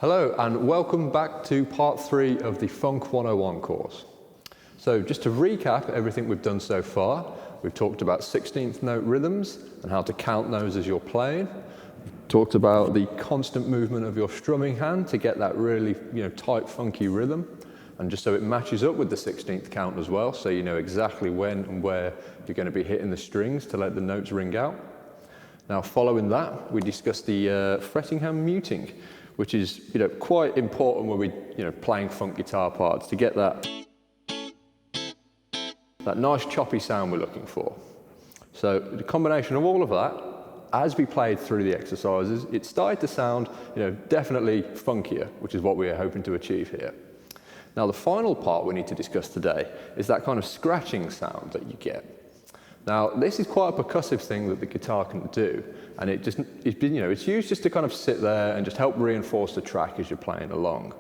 Hello and welcome back to part 3 of the Funk 101 course. So just to recap everything we've done so far, we've talked about 16th note rhythms and how to count those as you're playing. We've talked about the constant movement of your strumming hand to get that really tight funky rhythm, and just so it matches up with the 16th count as well, so you know exactly when and where you're going to be hitting the strings to let the notes ring out. Now following that, we discussed the fretting hand muting, which is quite important when we're playing funk guitar parts to get that nice choppy sound we're looking for. So the combination of all of that, as we played through the exercises, it started to sound definitely funkier, which is what we are hoping to achieve here. Now the final part we need to discuss today is that kind of scratching sound that you get. Now this is quite a percussive thing that the guitar can do, and it's used just to kind of sit there and just help reinforce the track as you're playing along.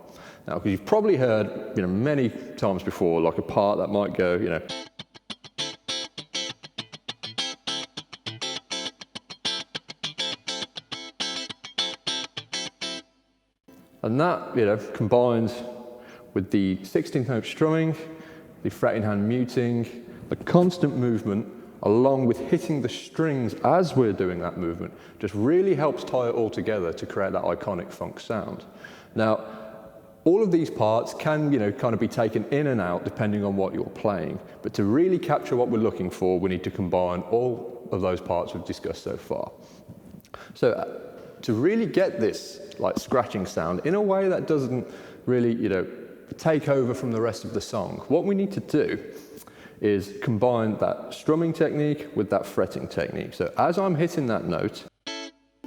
Now, because you've probably heard many times before, like a part that might go, and that combines with the 16th note strumming, the fretting hand muting, the constant movement, along with hitting the strings as we're doing that movement, just really helps tie it all together to create that iconic funk sound. Now, all of these parts can, kind of be taken in and out depending on what you're playing, but to really capture what we're looking for, we need to combine all of those parts we've discussed so far. So, to really get this scratching sound in a way that doesn't really, take over from the rest of the song, what we need to do is combine that strumming technique with that fretting technique. So as I'm hitting that note,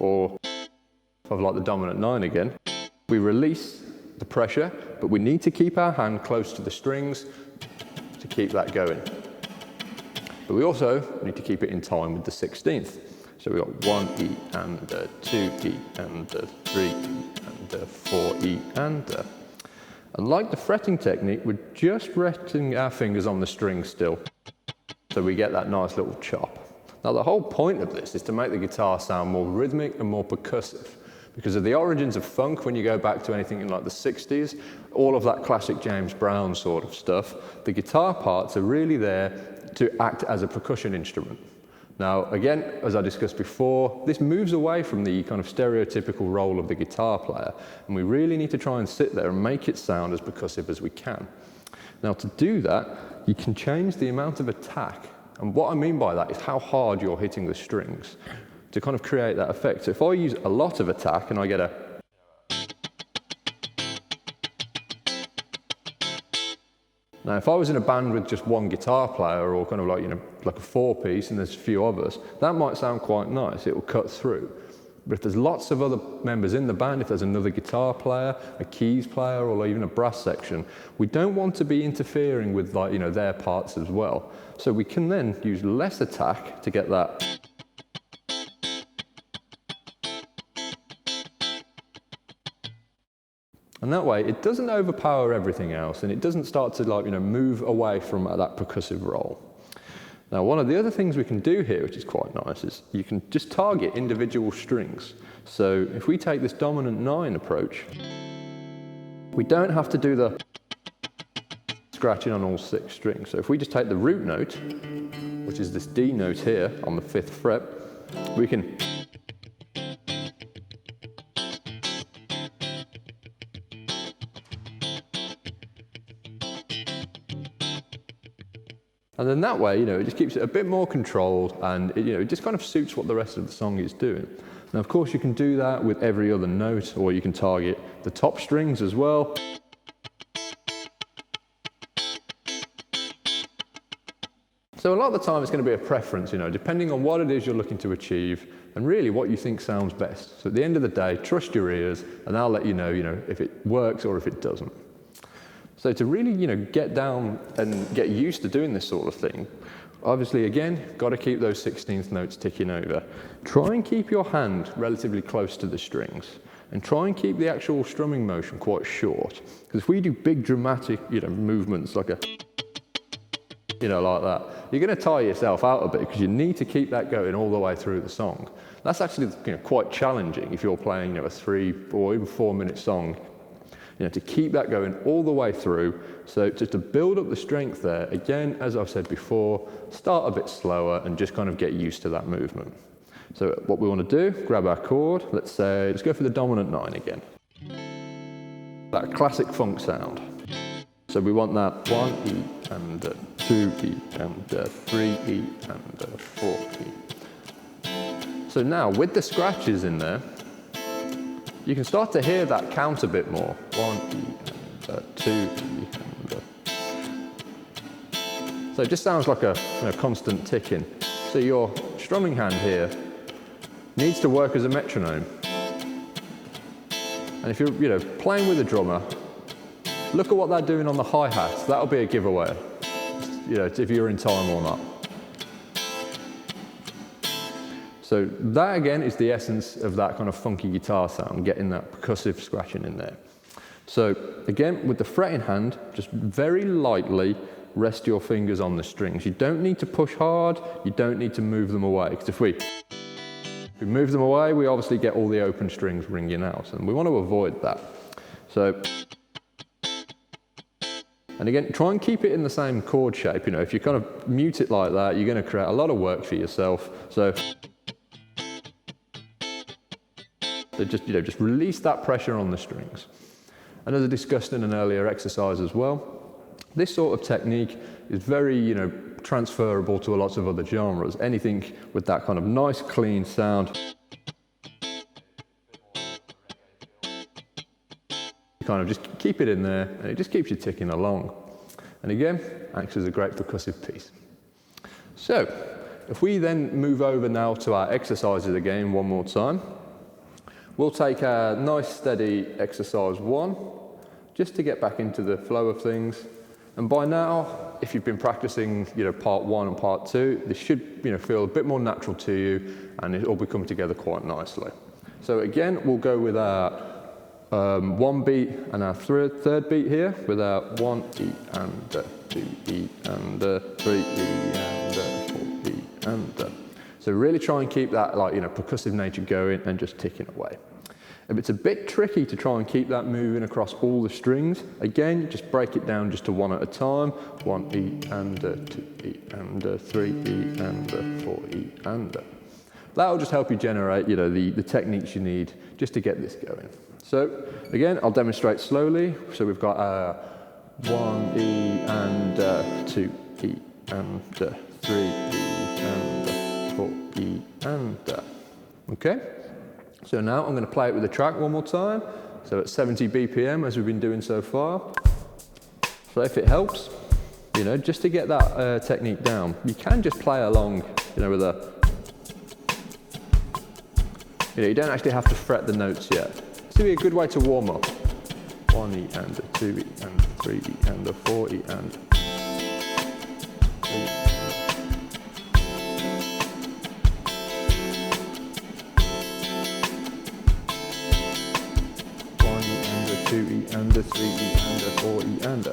or if I've the dominant 9 again, we release the pressure, but we need to keep our hand close to the strings to keep that going. But we also need to keep it in time with the 16th. So we've got 1 E and 2 E and 3 E and 4 E and And like the fretting technique, we're just resting our fingers on the string still, so we get that nice little chop. Now the whole point of this is to make the guitar sound more rhythmic and more percussive. Because of the origins of funk, when you go back to anything in the 60s, all of that classic James Brown sort of stuff, the guitar parts are really there to act as a percussion instrument. Now, again, as I discussed before, this moves away from the kind of stereotypical role of the guitar player, and we really need to try and sit there and make it sound as percussive as we can. Now, to do that, you can change the amount of attack, and what I mean by that is how hard you're hitting the strings to kind of create that effect. So if I use a lot of attack and I get a Now, if I was in a band with just one guitar player, or kind of like a 4-piece, and there's a few of us, that might sound quite nice. It will cut through. But if there's lots of other members in the band, if there's another guitar player, a keys player, or even a brass section, we don't want to be interfering with their parts as well. So we can then use less attack to get that. And that way, it doesn't overpower everything else, and it doesn't start to move away from that percussive role. Now, one of the other things we can do here, which is quite nice, is you can just target individual strings. So if we take this dominant 9 approach, we don't have to do the scratching on all 6 strings. So if we just take the root note, which is this D note here on the 5th fret, we can And then that way, it just keeps it a bit more controlled, and it just kind of suits what the rest of the song is doing. Now, of course, you can do that with every other note, or you can target the top strings as well. So a lot of the time, it's going to be a preference, depending on what it is you're looking to achieve, and really what you think sounds best. So at the end of the day, trust your ears, and they'll let you know, if it works or if it doesn't. So to really, get down and get used to doing this sort of thing, obviously, again, got to keep those 16th notes ticking over. Try and keep your hand relatively close to the strings, and try and keep the actual strumming motion quite short. Because if we do big dramatic, movements like a you know, like that. You're going to tire yourself out a bit because you need to keep that going all the way through the song. That's actually, you know, quite challenging if you're playing, you know, a 3 or even 4 minute song, you know, to keep that going all the way through. So just to build up the strength there, again, as I've said before, start a bit slower and just kind of get used to that movement. So what we want to do, grab our chord, let's go for the dominant 9 again. That classic funk sound. So we want that 1 E and 2 E and 3 E and 4 E. So now with the scratches in there, you can start to hear that count a bit more. 1 E and 2 E and so it just sounds like a, you know, constant ticking. So your strumming hand here needs to work as a metronome. And if you're, you know, playing with a drummer, look at what they're doing on the hi-hats. That'll be a giveaway, you know, if you're in time or not. So that again is the essence of that kind of funky guitar sound, getting that percussive scratching in there. So again, with the fretting hand, just very lightly rest your fingers on the strings. You don't need to push hard, you don't need to move them away, because if we move them away, we obviously get all the open strings ringing out, and we want to avoid that. So, and again, try and keep it in the same chord shape. You know, if you kind of mute it like that, you're going to create a lot of work for yourself. So just, you know, just release that pressure on the strings. And as I discussed in an earlier exercise as well, this sort of technique is very, you know, transferable to lots of other genres. Anything with that kind of nice, clean sound. You kind of just keep it in there, and it just keeps you ticking along. And again, acts as a great percussive piece. So, if we then move over now to our exercises again one more time, we'll take a nice steady exercise 1, just to get back into the flow of things. And by now, if you've been practicing, you know, part 1 and part 2, this should, you know, feel a bit more natural to you, and it all will come together quite nicely. So again, we'll go with our 1 beat and our third beat here, with our 1 E and 2 E and 3 E and 4 E and. So really try and keep that, like, you know, percussive nature going and just ticking away. If it's a bit tricky to try and keep that moving across all the strings, again, just break it down just to 1 at a time. 1 E and 2 E and 3 E and 4 E and. That'll just help you generate, you know, the techniques you need just to get this going. So again, I'll demonstrate slowly. So we've got 1 E and 2 E and 3 E and 4 E and. Okay? So now I'm going to play it with the track one more time. So at 70 BPM, as we've been doing so far. So if it helps, you know, just to get that technique down, you can just play along, you know, with a, you know, you don't actually have to fret the notes yet. This will be a good way to warm up. 1 E and 2 E and 3 E and 4 E and 3 E. 2 E and 3 E and 4 E and.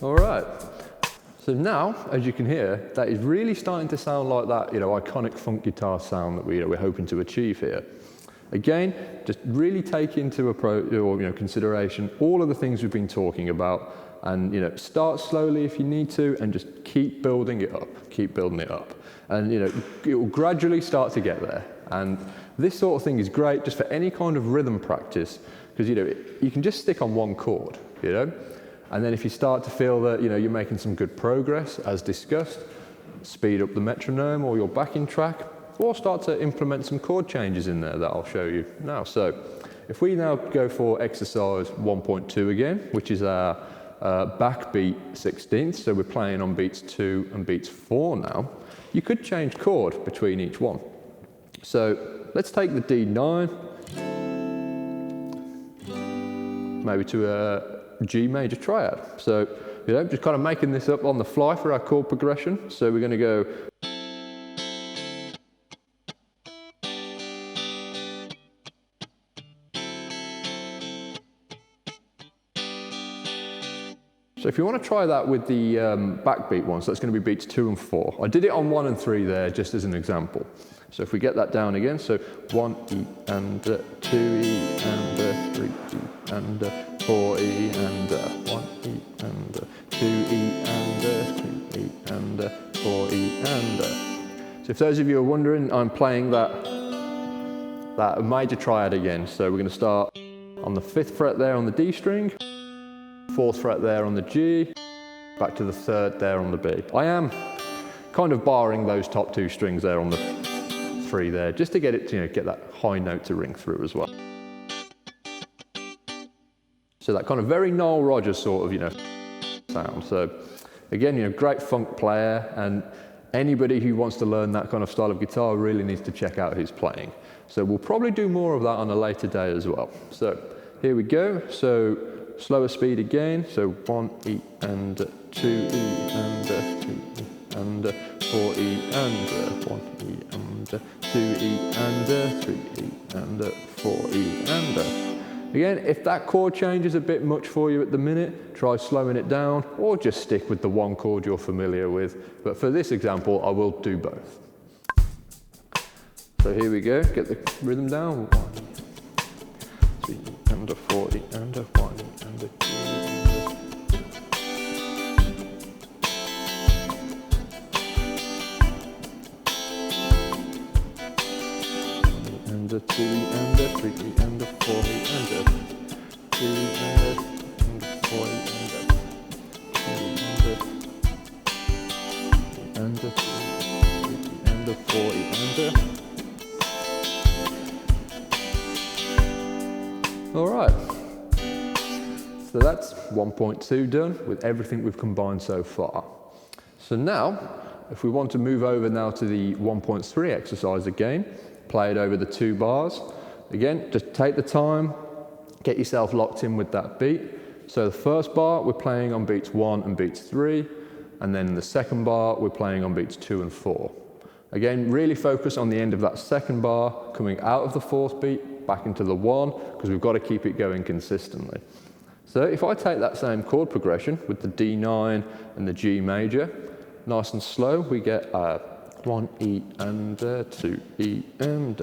All right. So now, as you can hear, that is really starting to sound like that, you know, iconic funk guitar sound that we're hoping to achieve here. Again, just really take into consideration all of the things we've been talking about, and, you know, start slowly if you need to, and just keep building it up, and, you know, it will gradually start to get there. And this sort of thing is great just for any kind of rhythm practice, because, you know, you can just stick on one chord, you know, and then if you start to feel that, you know, you're making some good progress, as discussed, speed up the metronome or your backing track, or start to implement some chord changes in there that I'll show you now. So if we now go for exercise 1.2 again, which is our backbeat 16th, so we're playing on beats 2 and beats 4 now, you could change chord between each one. So let's take the D9, maybe to a G major triad. So you know, just kind of making this up on the fly for our chord progression. So we're going to go. So if you want to try that with the backbeat one, so that's going to be beats 2 and 4. I did it on 1 and 3 there, just as an example. So if we get that down again, so 1 E and 2 E and 3 E and 4 E and 1 E and 2 E and 3 E and 4 E and. So if those of you are wondering, I'm playing that major triad again. So we're going to start on the 5th fret there on the D string. 4th fret there on the G, back to the 3rd there on the B. I am kind of barring those top 2 strings there on the 3 there, just to get it to, you know, get that high note to ring through as well. So that kind of very Nile Rodgers sort of, you know, sound. So again, you know, great funk player, and anybody who wants to learn that kind of style of guitar really needs to check out his playing. So we'll probably do more of that on a later day as well. So here we go. So slower speed again, so 1 E and 2 E and 3 E and 4 E and 1 E and 2 E and 3 E and 4 E and. Again, if that chord change is a bit much for you at the minute, try slowing it down or just stick with the one chord you're familiar with. But for this example, I will do both. So here we go, get the rhythm down. 1 3 and 4 E and 1 E and 2 and 2 and 3 and 4 and 2 and 4 and 3 and 4 and. All right, so that's 1.2 done with everything we've combined so far. So now, if we want to move over now to the 1.3 exercise again, play it over the 2 bars. Again, just take the time, get yourself locked in with that beat. So the first bar, we're playing on beats 1 and beats 3, and then the second bar, we're playing on beats 2 and 4. Again, really focus on the end of that second bar, coming out of the 4th beat, back into the 1, because we've got to keep it going consistently. So if I take that same chord progression with the D9 and the G major, nice and slow, we get 1 E and 2 E and.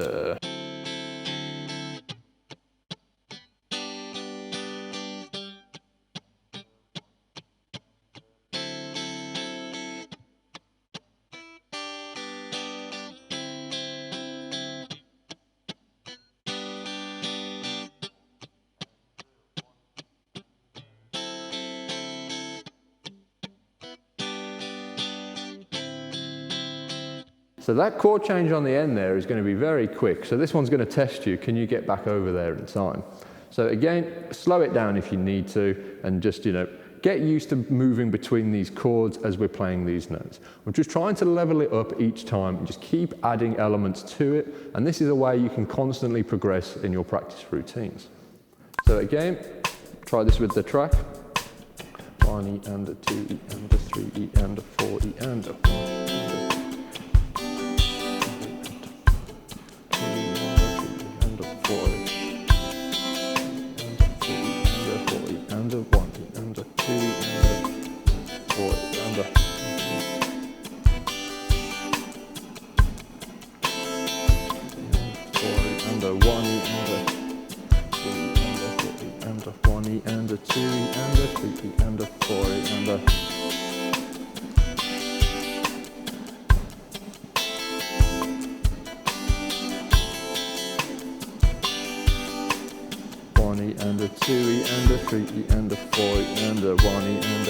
So that chord change on the end there is going to be very quick. So this one's going to test you. Can you get back over there in time? So again, slow it down if you need to, and just, you know, get used to moving between these chords as we're playing these notes. We're just trying to level it up each time and just keep adding elements to it. And this is a way you can constantly progress in your practice routines. So again, try this with the track. 1 E and 2 E and 3 E and 4 E and 1. And a 2 E and a 3 E and a 4 E and a 1 E and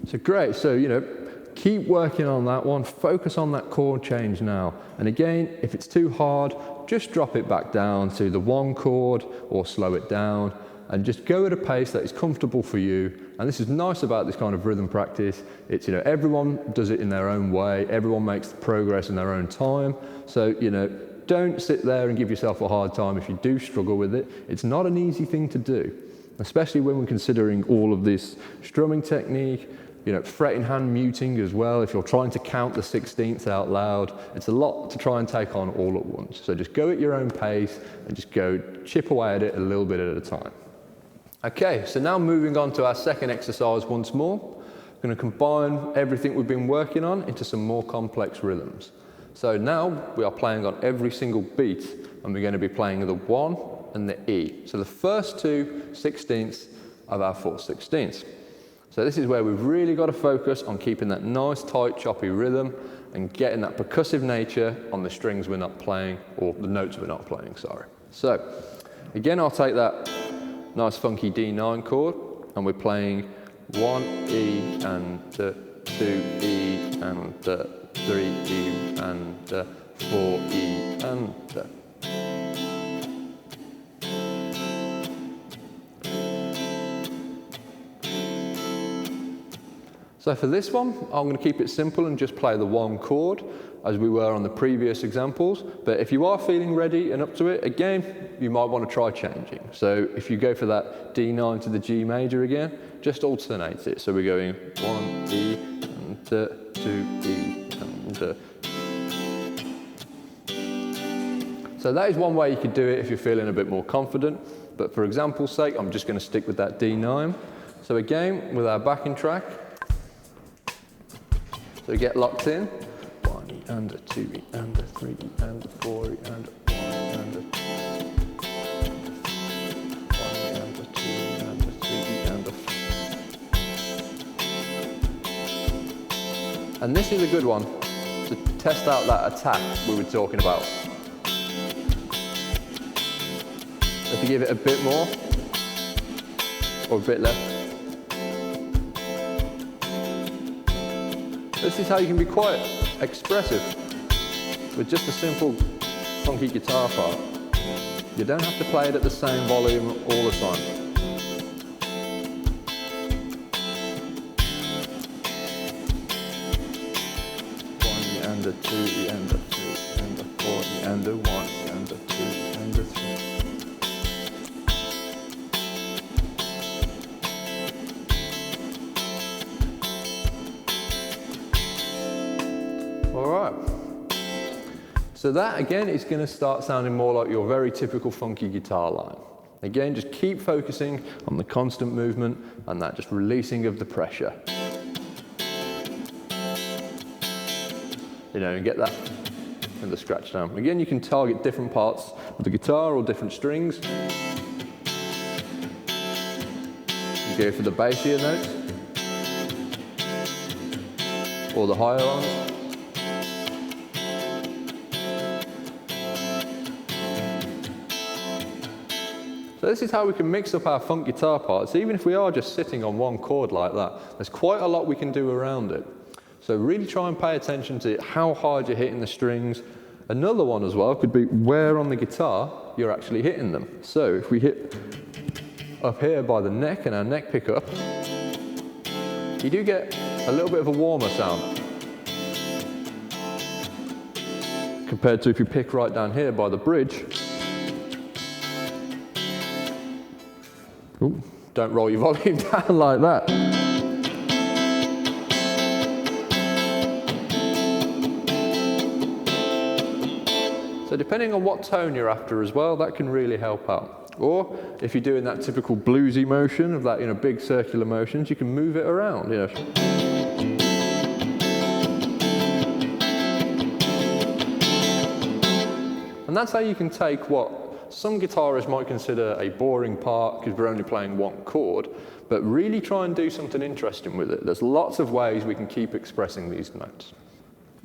a. So great, so you know, keep working on that one, focus on that chord change now. And again, if it's too hard, just drop it back down to the 1 chord or slow it down and just go at a pace that is comfortable for you. And this is nice about this kind of rhythm practice. It's, you know, everyone does it in their own way, everyone makes progress in their own time. So, you know, don't sit there and give yourself a hard time if you do struggle with it. It's not an easy thing to do. especially when we're considering all of this strumming technique, you know, fretting hand muting as well. If you're trying to count the 16ths out loud, it's a lot to try and take on all at once. So just go at your own pace and just go chip away at it a little bit at a time. Okay, so now moving on to our second exercise once more. We're going to combine everything we've been working on into some more complex rhythms. So now we are playing on every single beat, and we're going to be playing the 1 and the E. So the first 2 16ths of our 4 16ths. So this is where we've really got to focus on keeping that nice, tight, choppy rhythm and getting that percussive nature on the strings we're not playing, or the notes we're not playing, sorry. So again, I'll take that nice funky D9 chord, and we're playing 1 E and 2 E and 3 E and 4 E and So for this one, I'm going to keep it simple and just play the 1 chord as we were on the previous examples. But if you are feeling ready and up to it, again, you might want to try changing. So if you go for that D9 to the G major again, just alternate it. So we're going 1 E and 2 E and So that is one way you could do it if you're feeling a bit more confident. But for example's sake, I'm just going to stick with that D9. So again, with our backing track, so get locked in. 1 E and a 2 E and a 3 E and a 4 E and a 1 and a 1 E and a 2 E and a 3 E and a. And this is a good one to test out that attack we were talking about. If you give it a bit more or a bit less. This is how you can be quite expressive with just a simple funky guitar part. You don't have to play it at the same volume all the time. One and a 2 and a 3 and a 4 and a 1 and a 2 and a 3. All right, so that again is going to start sounding more like your very typical funky guitar line. Again, just keep focusing on the constant movement and that just releasing of the pressure. You know, and get that in the scratch down. Again, you can target different parts of the guitar or different strings. You go for the bassier notes or the higher ones. So this is how we can mix up our funk guitar parts. Even if we are just sitting on 1 chord like that, there's quite a lot we can do around it. So really try and pay attention to how hard you're hitting the strings. Another one as well could be where on the guitar you're actually hitting them. So if we hit up here by the neck and our neck pickup, you do get a little bit of a warmer sound compared to if you pick right down here by the bridge. Ooh, don't roll your volume down like that. So depending on what tone you're after as well, that can really help out. Or if you're doing that typical bluesy motion of that, you know, big circular motions, you can move it around, you know. And that's how you can take what some guitarists might consider a boring part because we're only playing 1 chord, but really try and do something interesting with it. There's lots of ways we can keep expressing these notes.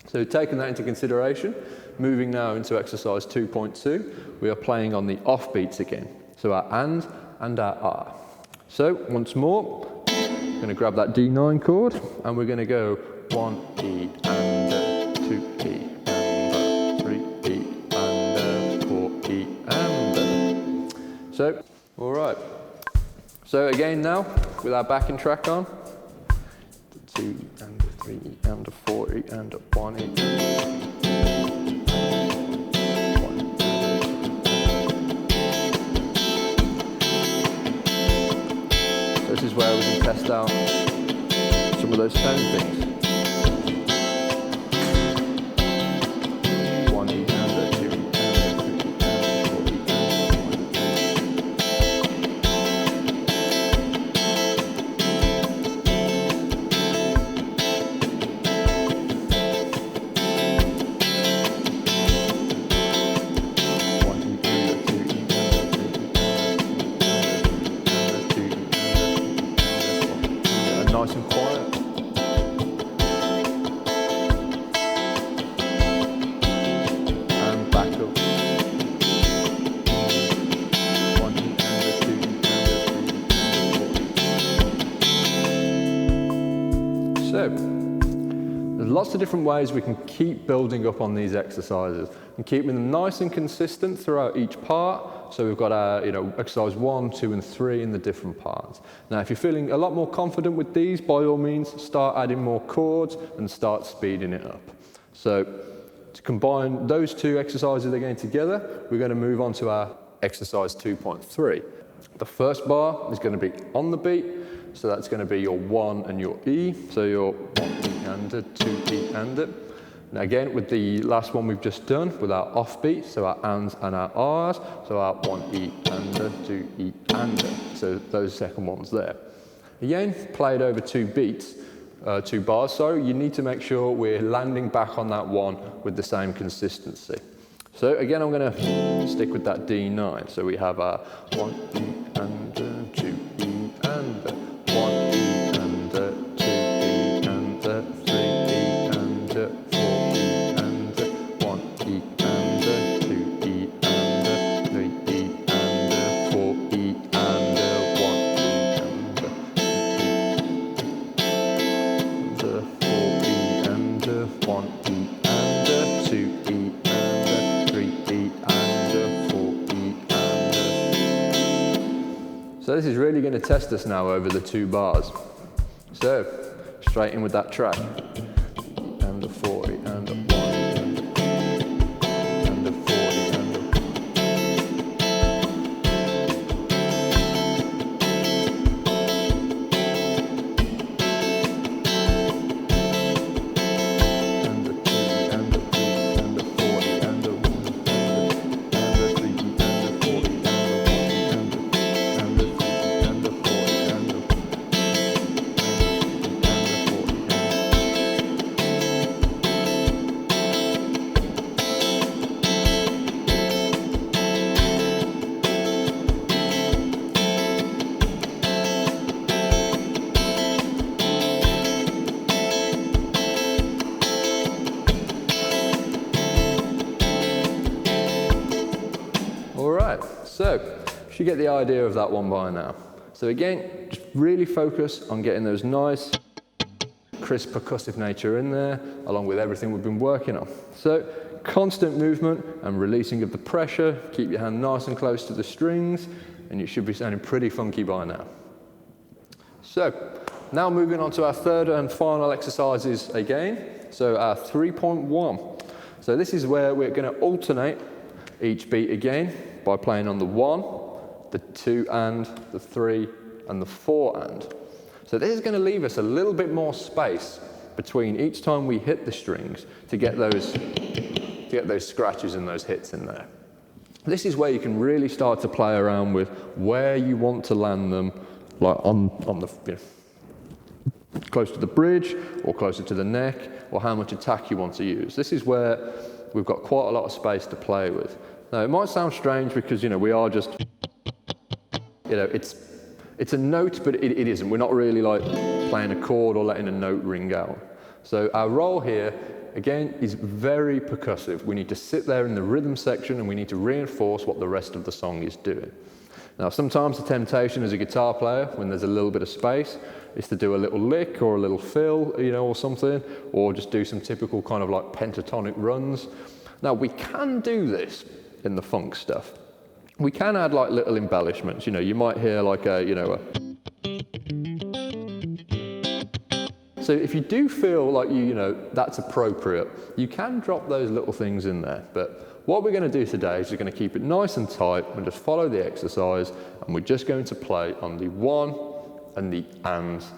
So taking that into consideration, moving now into exercise 2.2, we are playing on the off beats again. So our and our ah. So once more, I'm going to grab that D9 chord and we're going to go 1 E and 2 E and 3 E and 4 E and So, all right. So again now, with our backing track on, 2 E and 3 E and 4 E and 1 E. is where we can test out some of those tone things. Nice and quiet. And back up. 1 and a 2 and a 3. So, there's lots of different ways we can keep building up on these exercises and keeping them nice and consistent throughout each part. So we've got our, exercise 1, 2, and 3 in the different parts. Now, if you're feeling a lot more confident with these, by all means, start adding more chords and start speeding it up. So to combine those two exercises again together, we're going to move on to our exercise 2.3. The first bar is going to be on the beat. So that's going to be your 1 and your E. So your 1 E and a, 2 E and a. Now again, with the last one we've just done, with our offbeat, so our ands and our Rs, so our 1 E and a, 2 E and a, so those second ones there. Again, played over 2 beats, 2 bars, sorry, you need to make sure we're landing back on that one with the same consistency. So again, I'm going to stick with that D9, so we have our 1 E and a, 2 E and a, 1 E and a, 2 E and a, 3 E and a, 4 E and a, 1 E and a, 2 E and a, 3 E and a, 4 E and a, 1 E and a, 4 E and a, 1 E and a, 2 E and a, 3 E and a, 4 E and a. So this is really going to test us now over the 2 bars. So straight in with that track. And a 40 and a 1 and a 40 and a and a 2 and a 3 and a 40 and a 1 and a 3 and a 40 and a 1 and a 3 and a 40 and a 40 Alright, so you should get the idea of that one by now. So again, just really focus on getting those nice, crisp percussive nature in there, along with everything we've been working on. So constant movement and releasing of the pressure, keep your hand nice and close to the strings, and you should be sounding pretty funky by now. So now moving on to our third and final exercises again. So our 3.1. So this is where we're going to alternate each beat again by playing on the 1, the 2 and, the 3 and the 4 and. So this is going to leave us a little bit more space between each time we hit the strings to get those scratches and those hits in there. This is where you can really start to play around with where you want to land them, like on the close to the bridge or closer to the neck, or how much attack you want to use. This is where we've got quite a lot of space to play with. Now, it might sound strange because, we are just, it's a note, but it isn't. We're not really like playing a chord or letting a note ring out. So our role here, again, is very percussive. We need to sit there in the rhythm section and we need to reinforce what the rest of the song is doing. Now, sometimes the temptation as a guitar player, when there's a little bit of space, is to do a little lick or a little fill, or something, or just do some typical kind of like pentatonic runs. Now, we can do this in the funk stuff. We can add like little embellishments. You might hear like a. So if you do feel like that's appropriate, you can drop those little things in there. But what we're going to do today is we're going to keep it nice and tight and just follow the exercise, and we're just going to play on the 1, and the ands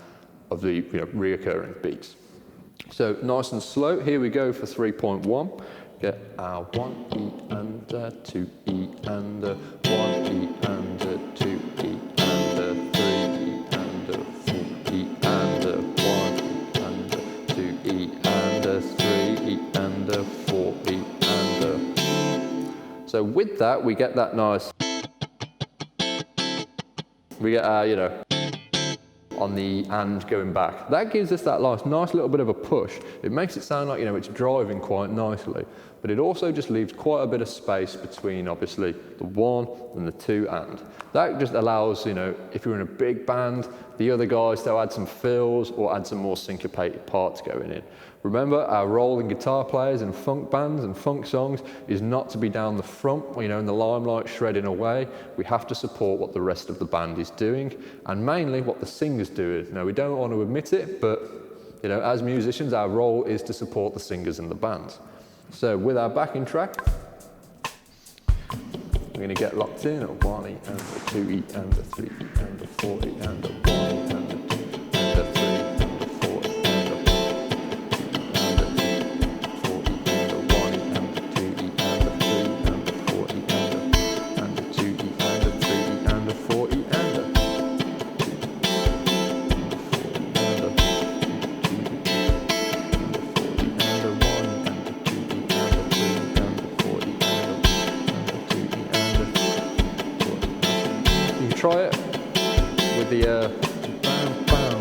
of the reoccurring beats. So nice and slow, here we go for 3.1. Get our 1 E and a 2 E and a 1 E and a 2 E and a 3 E and a 4 E and a 1 E and a 2 E and a 3 E and a 4 E and a... So with that we get that nice, we get our, on the and going back. That gives us that nice little bit of a push. It makes it sound like, it's driving quite nicely, but it also just leaves quite a bit of space between, obviously, the 1 and the 2 and. That just allows, if you're in a big band, the other guys to add some fills or add some more syncopated parts going in. Remember, our role in guitar players in funk bands and funk songs is not to be down the front, in the limelight shredding away. We have to support what the rest of the band is doing, and mainly what the singer's doing. Now, we don't want to admit it, but as musicians, our role is to support the singers in the band. So with our backing track, we're going to get locked in at 1 E and a 2 E and a 3 E and a 4 E and a 1 E and a 2 and a 3 and a 4 E and a 4 E and a 1 E and a 2 E and a 3 and a 4 E and a 2 E and a 3 E and a 4 E and a... Try it with the bam, bam.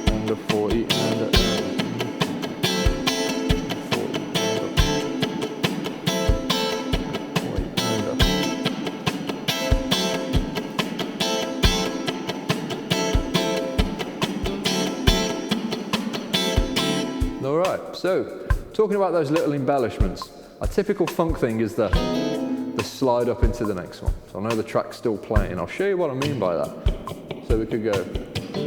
And a 40 and a 40. All right, so talking about those little embellishments, a typical funk thing is the slide up into the next one. So I know the track's still playing. I'll show you what I mean by that. So we could go 1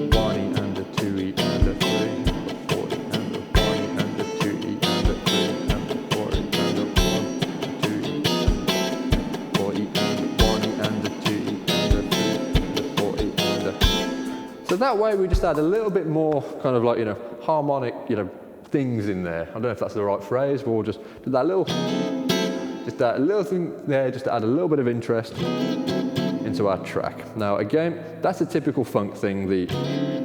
E and a 2 E and a 3 and a 4 E and a 1 E and a 2 E and a 3 and a 4 E and a 1, 2 E, 4 E and a 1 E and a 2 E and a 3 and a 4 E and a... So that way we just add a little bit more kind of like, harmonic, things in there. I don't know if that's the right phrase, but we'll just do that little thing there, just to add a little bit of interest into our track. Now again, that's a typical funk thing, the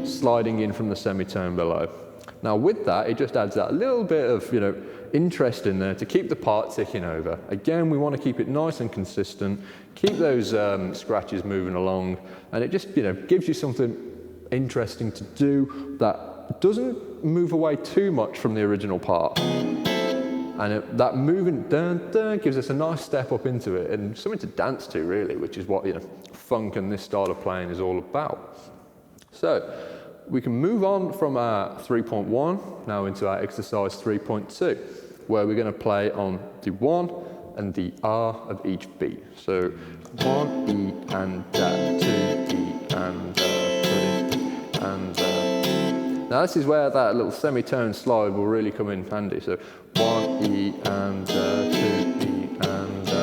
sliding in from the semitone below. Now with that, it just adds that little bit of, interest in there to keep the part ticking over. Again, we want to keep it nice and consistent, keep those scratches moving along, and it just, gives you something interesting to do that doesn't move away too much from the original part. And that moving dun, dun, gives us a nice step up into it and something to dance to really, which is what funk and this style of playing is all about. So we can move on from our 3.1 now into our exercise 3.2, where we're going to play on the 1 and the R of each beat. So 1 E and 2 E and 3 and now this is where that little semitone slide will really come in handy. So 1 E and 2 E and 3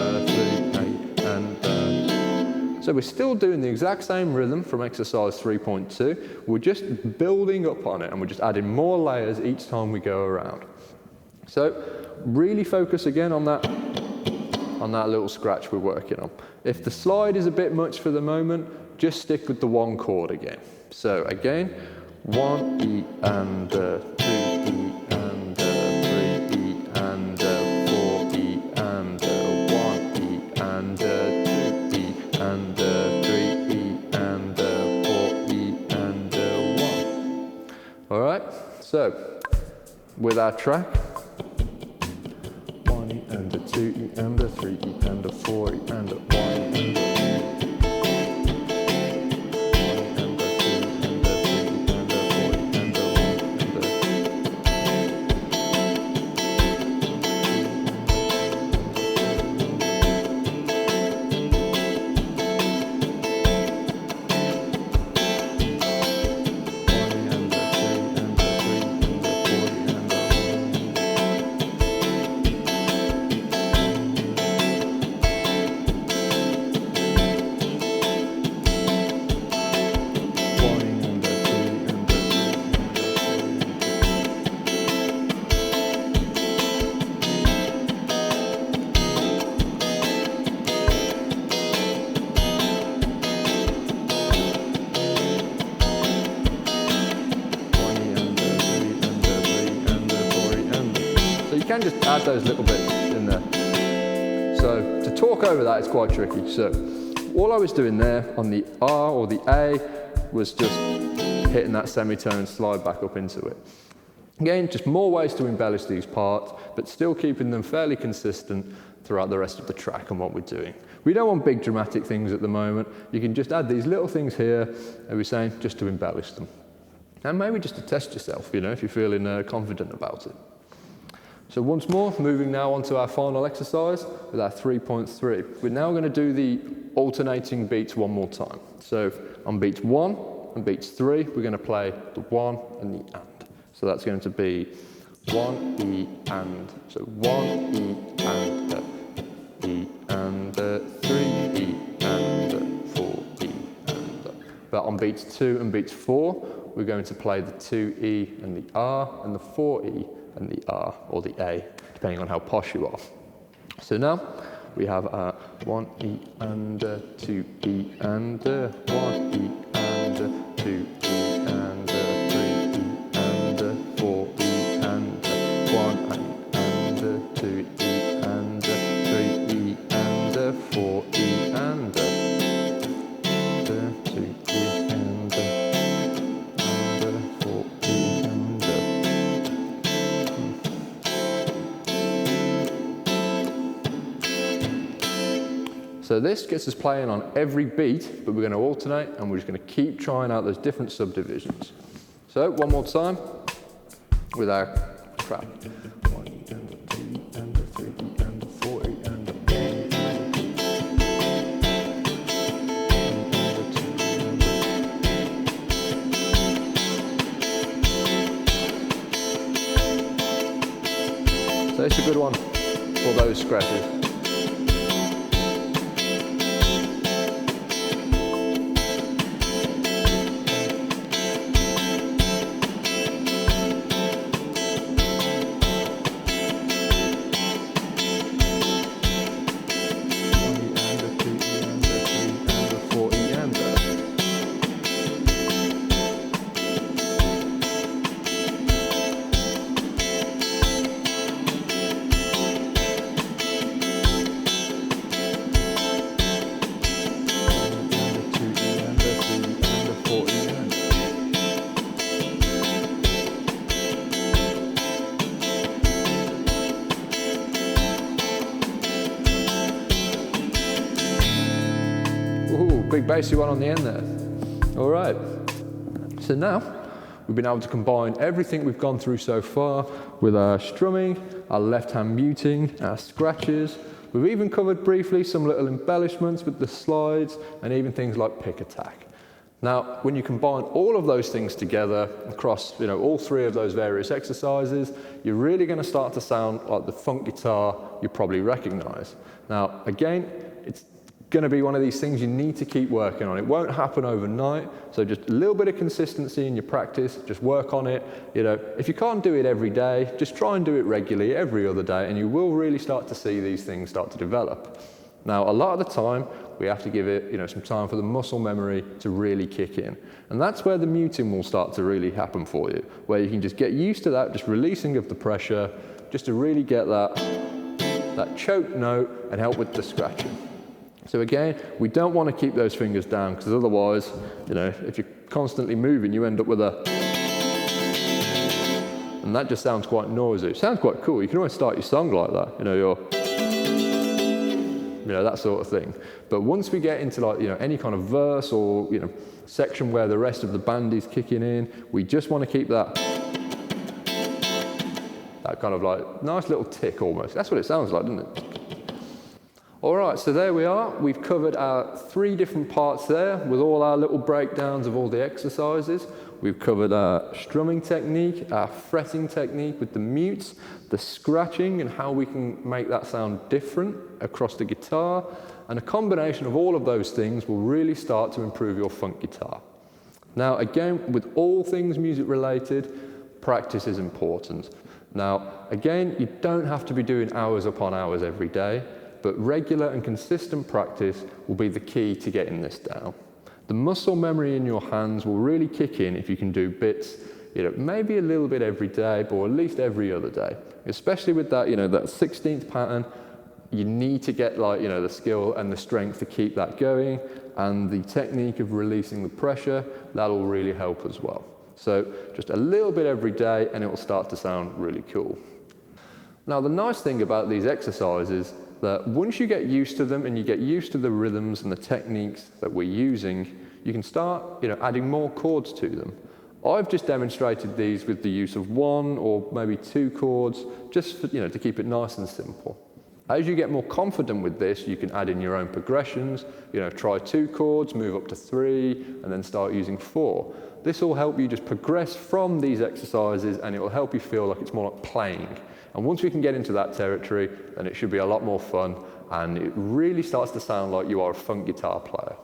E and so we're still doing the exact same rhythm from exercise 3.2. We're just building up on it and we're just adding more layers each time we go around. So really focus again on that little scratch we're working on. If the slide is a bit much for the moment, just stick with the 1 chord again. So again, 1 E and 2 E and 3 E and 4 E and 1 E and 2 E and 3 E and 4 E and 1. All right, so with our track, 1 E and 2 E and 3 E and 4 E and 1 E and again, just add those little bits in there. So to talk over that, it's quite tricky. So all I was doing there on the R or the A was just hitting that semitone, slide back up into it. Again, just more ways to embellish these parts, but still keeping them fairly consistent throughout the rest of the track and what we're doing. We don't want big dramatic things at the moment. You can just add these little things here, as we're saying, just to embellish them. And maybe just to test yourself, you know, if you're feeling confident about it. So once more, moving now on to our final exercise with our 3.3. We're now going to do the alternating beats one more time. So on beats 1 and beats 3, we're going to play the 1 and the and. So that's going to be 1, E, and. So 1, E, and, E, and, 3, E, and, 4, E, and. But on beats 2 and beats 4, we're going to play the 2 E and the R, and the 4 E and the R, or the A, depending on how posh you are. So now we have 1 E and 2 E and 1 E and 2 E and 3 E and 4 E and 1 and 2 E and 3 E and 4 E and 2 E and 4 E and. So this gets us playing on every beat, but we're going to alternate and we're just going to keep trying out those different subdivisions. So one more time with our crap. 1 E and 2 E and 3 E and 4 E and 1 So it's a good one for those scratches. Big bassy one on the end there. All right. So now we've been able to combine everything we've gone through so far with our strumming, our left hand muting, our scratches. We've even covered briefly some little embellishments with the slides and even things like pick attack. Now, when you combine all of those things together across, all three of those various exercises, you're really going to start to sound like the funk guitar you probably recognize. Now, again, it's going to be one of these things you need to keep working on. It won't happen overnight, so just a little bit of consistency in your practice, just work on it. If you can't do it every day, just try and do it regularly every other day, and you will really start to see these things start to develop. Now, a lot of the time, we have to give it some time for the muscle memory to really kick in. And that's where the muting will start to really happen for you, where you can just get used to that, just releasing of the pressure, just to really get that choke note and help with the scratching. So again, we don't want to keep those fingers down, because otherwise, if you're constantly moving, you end up with a... And that just sounds quite noisy. It sounds quite cool. You can always start your song like that, that sort of thing. But once we get into any kind of verse or, section where the rest of the band is kicking in, we just want to keep that kind of nice little tick almost. That's what it sounds like, doesn't it? All right, so there we are. We've covered our 3 different parts there with all our little breakdowns of all the exercises. We've covered our strumming technique, our fretting technique with the mutes, the scratching and how we can make that sound different across the guitar. And a combination of all of those things will really start to improve your funk guitar. Now, again, with all things music related, practice is important. Now, again, you don't have to be doing hours upon hours every day, but regular and consistent practice will be the key to getting this down. The muscle memory in your hands will really kick in if you can do bits, maybe a little bit every day, but at least every other day. Especially with that, that 16th pattern, you need to get the skill and the strength to keep that going, and the technique of releasing the pressure, that'll really help as well. So just a little bit every day and it will start to sound really cool. Now the nice thing about these exercises that once you get used to them and you get used to the rhythms and the techniques that we're using, you can start adding more chords to them. I've just demonstrated these with the use of 1 or maybe 2 chords, just for, to keep it nice and simple. As you get more confident with this, you can add in your own progressions, try 2 chords, move up to 3, and then start using 4. This will help you just progress from these exercises, and it will help you feel like it's more like playing. And once we can get into that territory, then it should be a lot more fun, and it really starts to sound like you are a funk guitar player.